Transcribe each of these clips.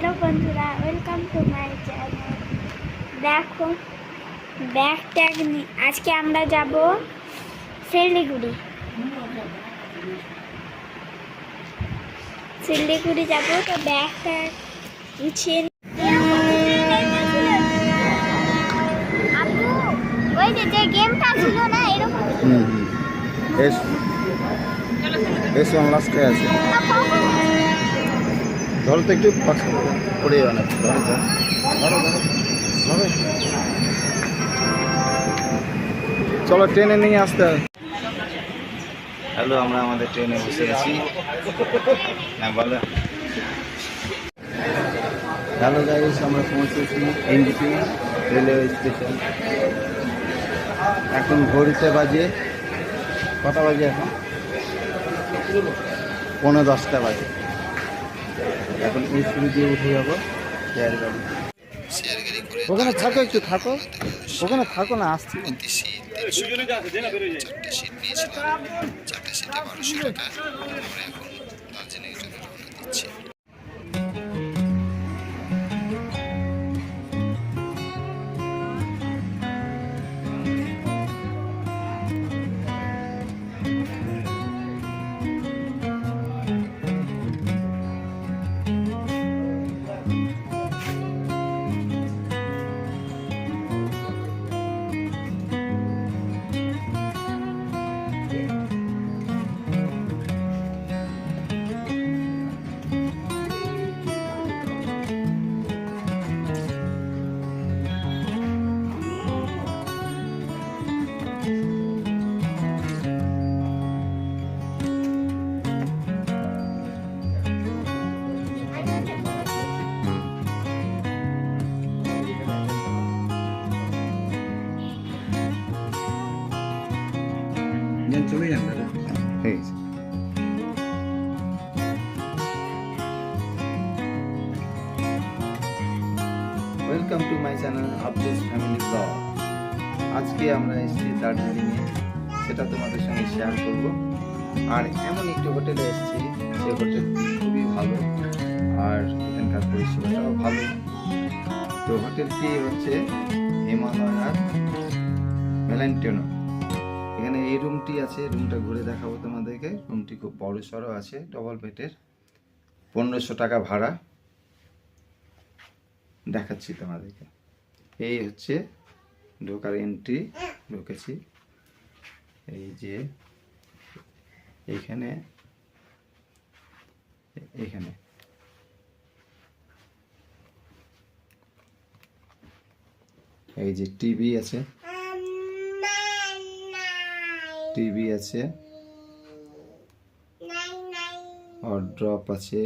Hello বন্ধুরা, welcome to my channel. দেখো bag tag নিয়ে আজকে আমরা যাব শিলিগুড়ি যাব। তো ব্যাগ ট্যাগ গুছিয়ে ওই যে গেমটা ছিল না এরকম। বেশ লাস্টে আছে ধরো তো একটু পড়ে যাবে না। চলো ট্রেনে নিয়ে আসতে হবে। হ্যালো, আমরা আমাদের ট্রেনে বসে গেছি। হ্যাঁ বলো। হ্যালো গাইস, আমরা পৌঁছেছি এনজিপি রেলওয়ে স্টেশন। এখন ঘড়িতে বাজে কটা বাজে? এখন 9:10 বাজে। এখন এই সিঁড়ি দিয়ে উঠে যাবো শেয়ার গাড়ি। ওখানে থাকো, একটু থাকো, ওখানে থাকো না, আসছি। চলে যান দাদা। Welcome to my channel Abdus family blog. আজকে আমরা এসেছি দার্জিলিংয়ে, সেটা তোমাদের সঙ্গে শেয়ার করব। আর এমন একটি হোটেলে এসেছি, সেই হোটেলটি খুবই ভালো আর এখানকার পরিষেবাটাও ভালো। তো হোটেলটি হচ্ছে হিমালয়ার ভ্যালেন্টিনো। এখানে এই রুমটি আছে, রুমটা ঘুরে দেখাবো তোমাদেরকে। রুমটি খুব বড় সড়ো আছে, ডবল বেডের। 1500 টাকা ভাড়া দেখাচ্ছি তোমাদেরকে। এই হচ্ছে ঢোকার এন্ট্রি, ঢুকেছি। এই যে এইখানে এই যে টিভি আছে, ওয়ার্ড্রপ আছে,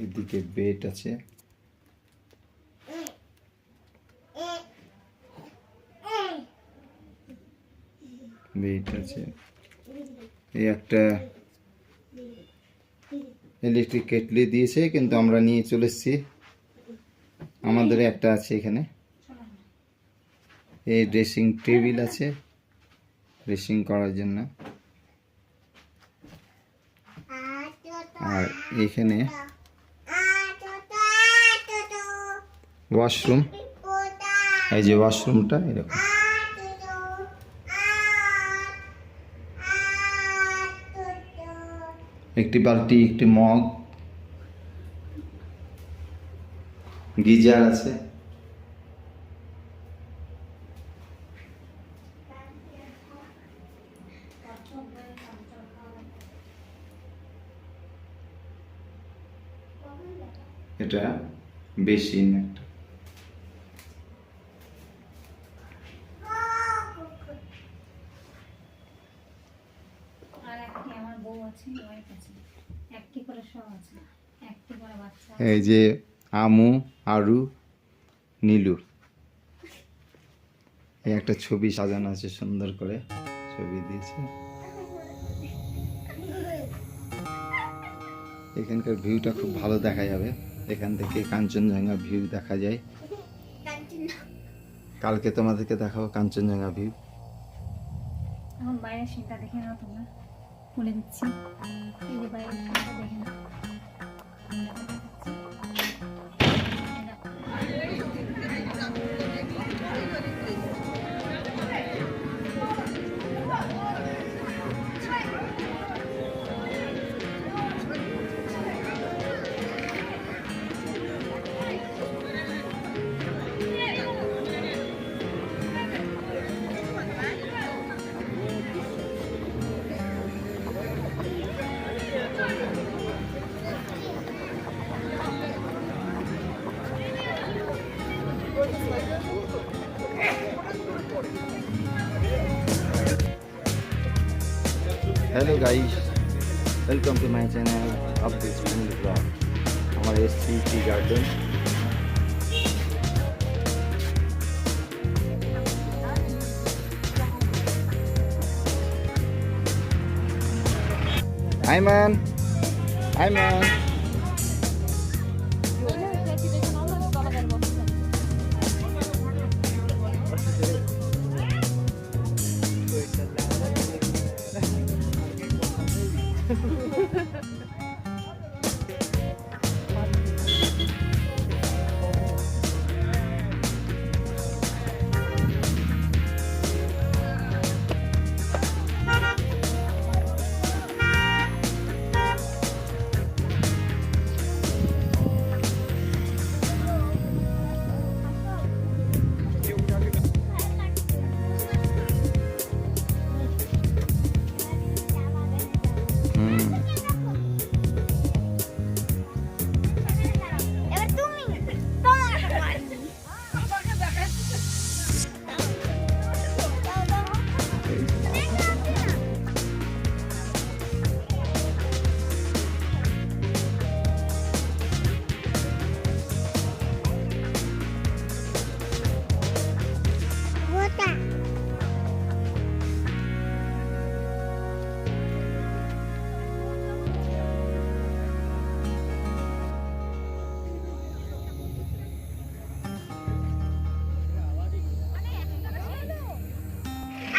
এদিকে বেড আছে, এই একটা ইলেকট্রিক কেটলি দিয়েছে, কিন্তু আমরা নিয়ে চলে এসেছি। আমাদের একটা আছে এখানে। এই ড্রেসিং টেবিল আছে ড্রেসিং করার জন্য। আর এখানে ওয়াশরুম, এই যে ওয়াশরুমটা এরকম। একটি বালতি, একটি মগ, গিজার আছে। এটা বেসিন একটা। এই যে আমু, আরু, নীলু, এই একটা ছবি সাজানো আছে, সুন্দর করে ছবি দিয়েছে। এখানকার ভিউটা খুব ভালো দেখা যাবে, এখান থেকে কাঞ্চনজঙ্ঘা ভিউ দেখা যায়। কালকে তোমাদেরকে দেখাবো কাঞ্চনজঙ্ঘা ভিউ। এখন বাইরের সিনটা দেখে নাও তোমরা, বলে দিচ্ছি। এই যে বাইরের সিনটা দেখে নাও। Hello guys, welcome to my channel Abdus family vlog. আমার এসছি টি গার্ডেন। আইমান, আইমান, এবার তুমি তোমার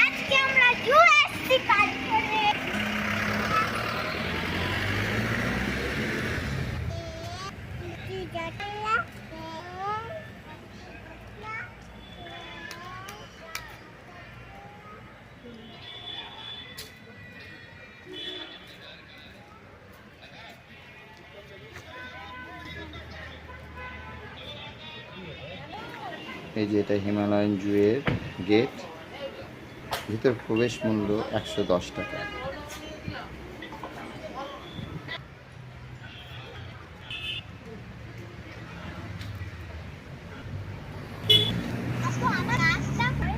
আজকে আমরা জুরাসিক পার্ক করে এই যে এটা হিমালয়ান জুয়ের গেট। ভিতর প্রবেশ মূল্য 110 টাকা। আমার রাস্তা করে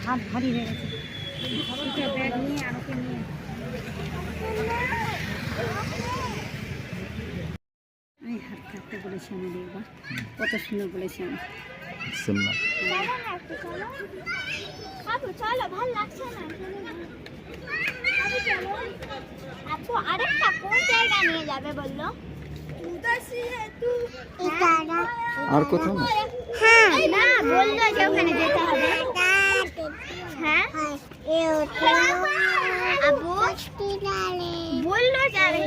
হাত ভারী হয়ে গেছে, ব্যাগ নিয়ে আর ওকে নিয়ে। আমি হাত থাকতে বলেছি, আমি দেখবা কত সুন্দর বলেছি আমি। সিমলা আপু চলো, ভালো লাগছে না? আপু চলো। আপু আরেকটা কোন জায়গা নিয়ে যাবে বললো? আর কোথাও না? হ্যাঁ না, বললো যে ওখানে যেতে হবে। হ্যাঁ আপু বললো যাবে।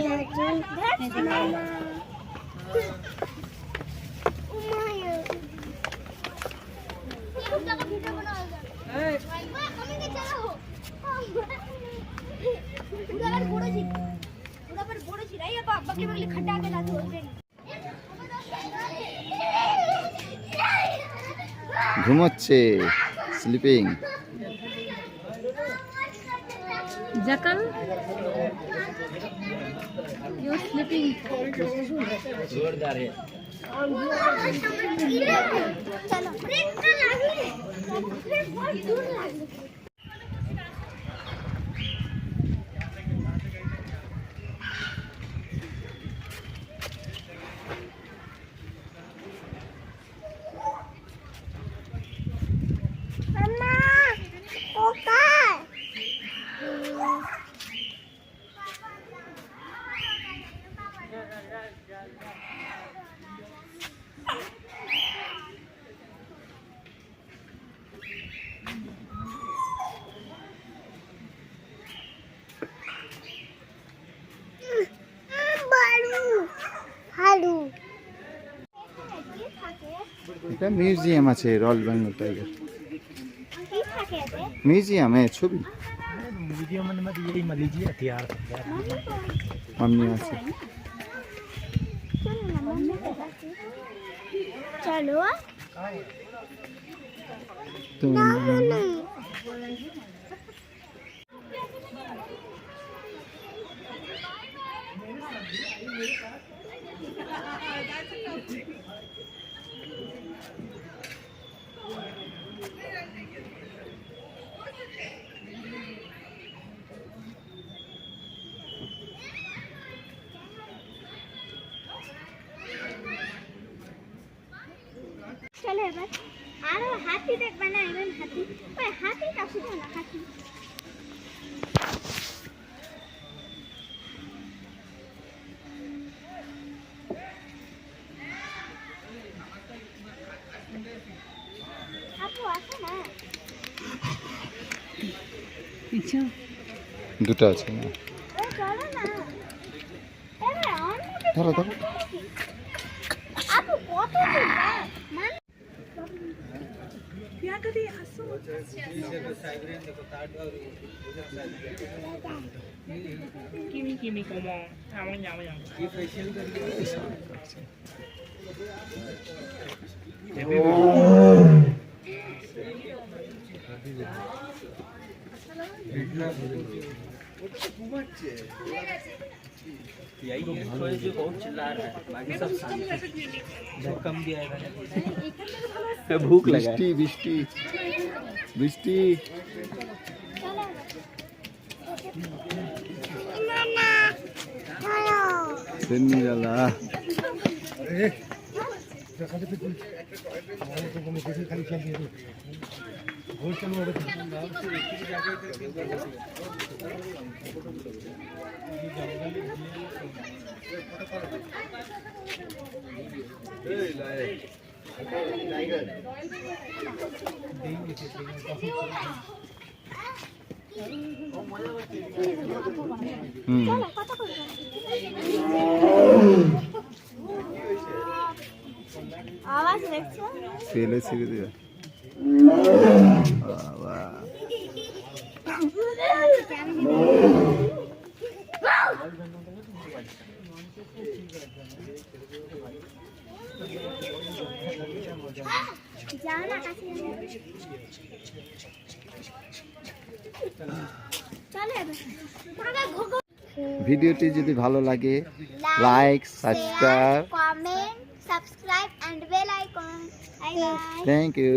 ঘুমোচ্ছে, স্লিপিং। জাকাল You sleeping? जोरदार है। चलो ब्रेक का लागले ब्रेक बहुत दूर लागले मम्मा ओका হালু এটা মিউজিয়াম আছে রয়্যাল বেঙ্গল টাইগার কি থাকে এতে মিউজিয়ামে ছবি वीडियो में मत यही मत लीजिए हथियार। সামনে আছে चलो তো চলো এবার আরো হাতি দেখবে না এবার হাতি ওই হাতি কাছে না হাতি আপু আসো না अच्छा দুটো আছে না ওই চলো না এবার অন্য ধরো ধরো আপু কত দূর মান क्या कर रही है हंसो किमी किमी को मो आवन आवन ये फेशियल यही थोड़े जो बहुत चिल्ला रहा है बाकी सब शांत कम दिया है भूख लगा বৃষ্টি বৃষ্টি বৃষ্টি নিরালা চলো কত করে আওয়াজ দেখছো তেলে ছিঁড়ে দিবে বাবা যাও না কাছে চলো এবার তোমাকে ঘুঘু ভিডিওটি যদি ভালো লাগে like subscribe comment, subscribe and bell icon. Bye bye. Thank you